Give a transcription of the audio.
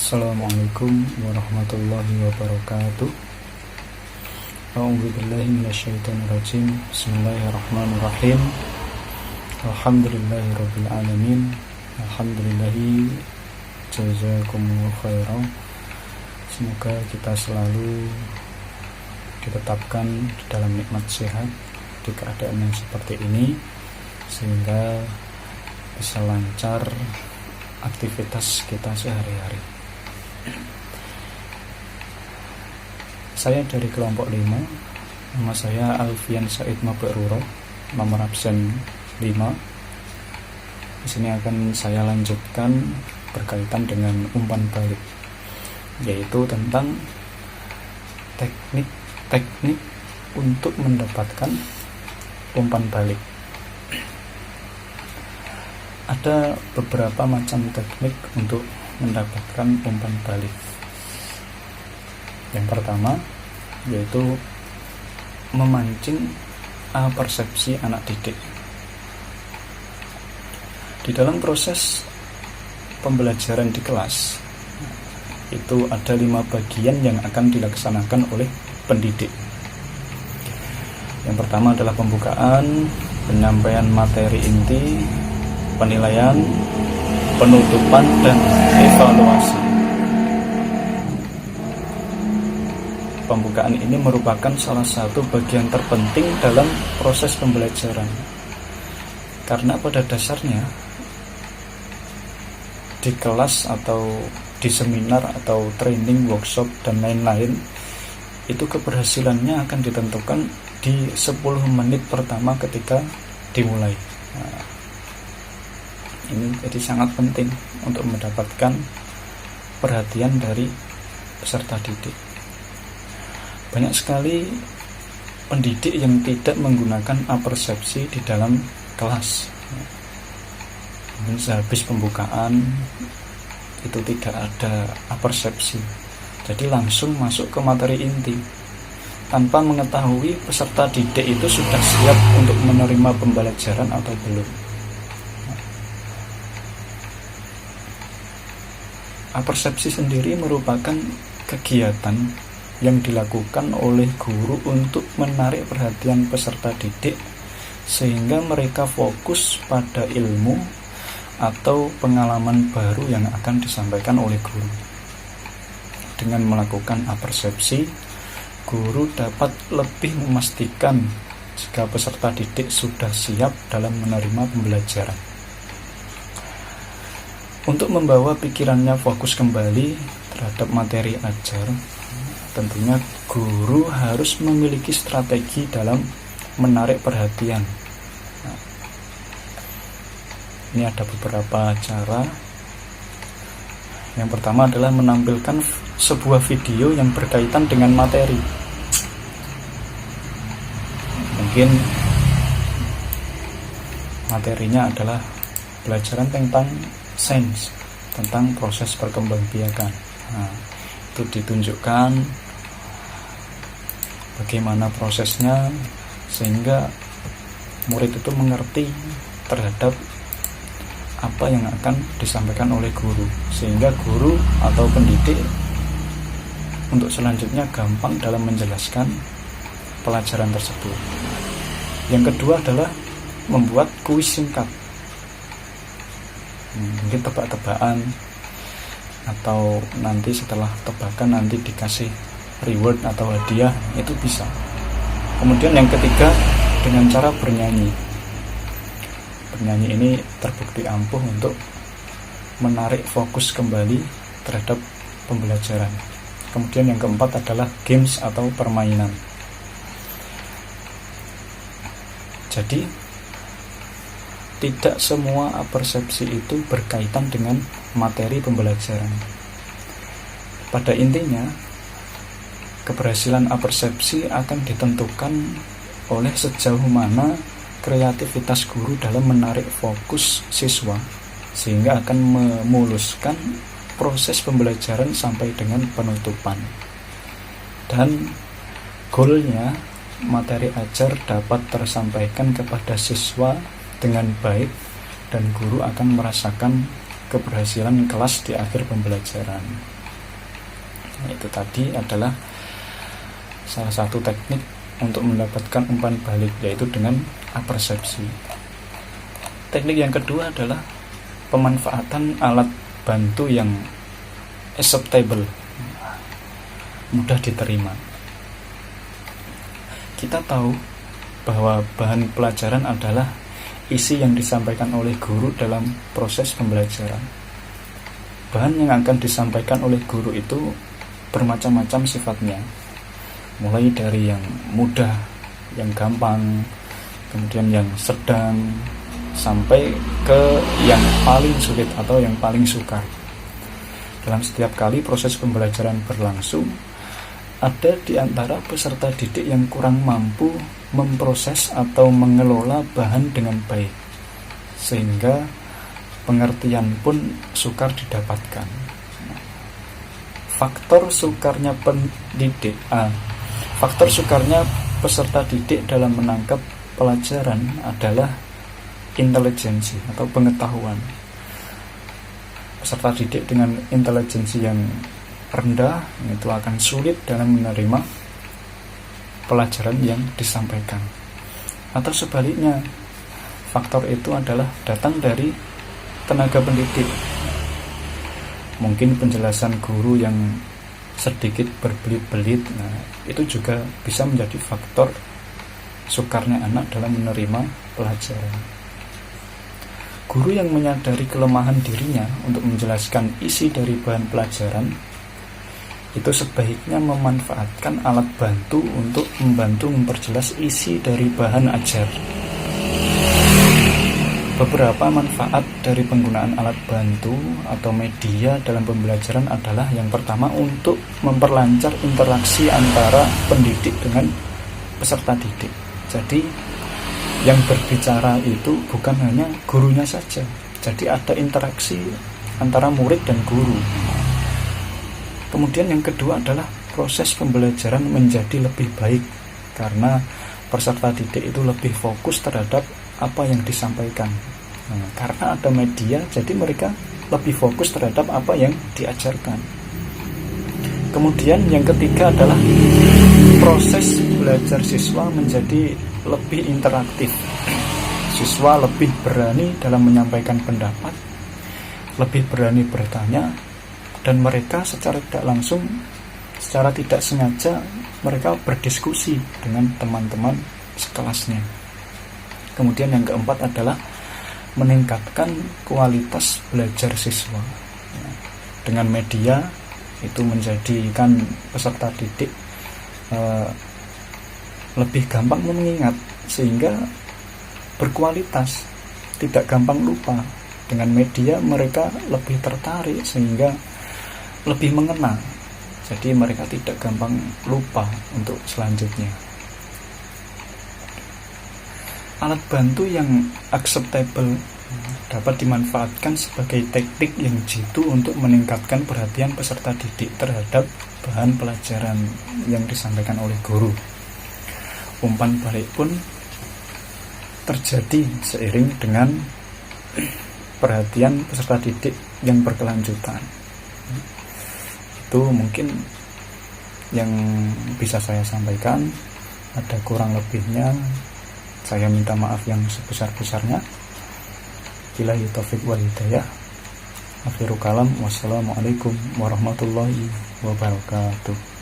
Assalamualaikum warahmatullahi wabarakatuh. A'udzubillahi minasyaitonirrajim. Bismillahirrahmanirrahim. Alhamdulillahirabbil alamin. Alhamdulillahi jazakumullahu khairan. Semoga kita selalu ditetapkan di dalam nikmat sehat di keadaan yang seperti ini, sehingga bisa lancar aktivitas kita sehari-hari. Saya dari kelompok 5. Nama saya Alfian Said Mabruro, nomor absen 5. Di sini akan saya lanjutkan berkaitan dengan umpan balik, yaitu tentang teknik untuk mendapatkan umpan balik. Ada beberapa macam teknik untuk mendapatkan umpan balik. Yang pertama yaitu memancing persepsi anak didik. Di dalam proses pembelajaran di kelas itu ada 5 bagian yang akan dilaksanakan oleh pendidik. Yang pertama adalah pembukaan, penyampaian materi inti, penilaian, penutupan, dan evaluasi. Pembukaan ini merupakan salah satu bagian terpenting dalam proses pembelajaran, karena pada dasarnya di kelas atau di seminar atau training, workshop, dan lain-lain itu keberhasilannya akan ditentukan di 10 menit pertama ketika dimulai. Ini jadi sangat penting untuk mendapatkan perhatian dari peserta didik. Banyak sekali pendidik yang tidak menggunakan apersepsi di dalam kelas. Mungkin sehabis pembukaan itu tidak ada apersepsi, jadi langsung masuk ke materi inti tanpa mengetahui peserta didik itu sudah siap untuk menerima pembelajaran atau belum. Apersepsi sendiri merupakan kegiatan yang dilakukan oleh guru untuk menarik perhatian peserta didik sehingga mereka fokus pada ilmu atau pengalaman baru yang akan disampaikan oleh guru. Dengan melakukan apersepsi, guru dapat lebih memastikan jika peserta didik sudah siap dalam menerima pembelajaran. Untuk membawa pikirannya fokus kembali terhadap materi ajar, tentunya guru harus memiliki strategi dalam menarik perhatian. Ini ada beberapa cara. Yang pertama adalah menampilkan sebuah video yang berkaitan dengan materi. Mungkin materinya adalah pelajaran tentang sains, tentang proses perkembangbiakan. Itu ditunjukkan bagaimana prosesnya sehingga murid itu mengerti terhadap apa yang akan disampaikan oleh guru, sehingga guru atau pendidik untuk selanjutnya gampang dalam menjelaskan pelajaran tersebut. Yang kedua adalah membuat kuis singkat, mungkin tebak-tebakan, atau nanti setelah tebakan nanti dikasih reward atau hadiah, itu bisa. Kemudian yang ketiga dengan cara bernyanyi. Bernyanyi ini terbukti ampuh untuk menarik fokus kembali terhadap pembelajaran. Kemudian yang keempat adalah games atau permainan. Jadi tidak semua apersepsi itu berkaitan dengan materi pembelajaran. Pada intinya, keberhasilan apersepsi akan ditentukan oleh sejauh mana kreativitas guru dalam menarik fokus siswa, sehingga akan memuluskan proses pembelajaran sampai dengan penutupan. Dan goalnya, materi ajar dapat tersampaikan kepada siswa dengan baik dan guru akan merasakan keberhasilan kelas di akhir pembelajaran. Itu tadi adalah salah satu teknik untuk mendapatkan umpan balik, yaitu dengan apersepsi. Teknik yang kedua adalah pemanfaatan alat bantu yang acceptable, mudah diterima. Kita tahu bahwa bahan pelajaran adalah isi yang disampaikan oleh guru dalam proses pembelajaran. Bahan yang akan disampaikan oleh guru itu bermacam-macam sifatnya, mulai dari yang mudah, yang gampang, kemudian yang sedang, sampai ke yang paling sulit atau yang paling sukar. Dalam setiap kali proses pembelajaran berlangsung, ada di antara peserta didik yang kurang mampu memproses atau mengelola bahan dengan baik, sehingga pengertian pun sukar didapatkan. Faktor sukarnya peserta didik dalam menangkap pelajaran adalah intelijensi atau pengetahuan. Peserta didik dengan intelijensi yang rendah itu akan sulit dalam menerima pelajaran yang disampaikan. Atau sebaliknya, faktor itu adalah datang dari tenaga pendidik. Mungkin penjelasan guru yang sedikit berbelit-belit, itu juga bisa menjadi faktor sukarnya anak dalam menerima pelajaran. Guru yang menyadari kelemahan dirinya untuk menjelaskan isi dari bahan pelajaran itu sebaiknya memanfaatkan alat bantu untuk membantu memperjelas isi dari bahan ajar. Beberapa manfaat dari penggunaan alat bantu atau media dalam pembelajaran adalah yang pertama, untuk memperlancar interaksi antara pendidik dengan peserta didik. Jadi yang berbicara itu bukan hanya gurunya saja, jadi ada interaksi antara murid dan guru. Kemudian yang kedua adalah proses pembelajaran menjadi lebih baik karena peserta didik itu lebih fokus terhadap apa yang disampaikan. Karena ada media, jadi mereka lebih fokus terhadap apa yang diajarkan. Kemudian yang ketiga adalah proses belajar siswa menjadi lebih interaktif. Siswa lebih berani dalam menyampaikan pendapat, lebih berani bertanya, dan mereka secara tidak langsung, secara tidak sengaja, mereka berdiskusi dengan teman-teman sekelasnya. Kemudian yang keempat adalah meningkatkan kualitas belajar siswa. Dengan media itu menjadikan peserta didik lebih gampang mengingat, sehingga berkualitas, tidak gampang lupa. Dengan media mereka lebih tertarik sehingga lebih mengena, jadi mereka tidak gampang lupa untuk selanjutnya. Alat bantu yang acceptable dapat dimanfaatkan sebagai teknik yang jitu untuk meningkatkan perhatian peserta didik terhadap bahan pelajaran yang disampaikan oleh guru. Umpan balik pun terjadi seiring dengan perhatian peserta didik yang berkelanjutan. Itu mungkin yang bisa saya sampaikan. Ada kurang lebihnya, saya minta maaf yang sebesar-besarnya. Billahi taufiq wal hidayah. Akhirul kalam, wassalamualaikum warahmatullahi wabarakatuh.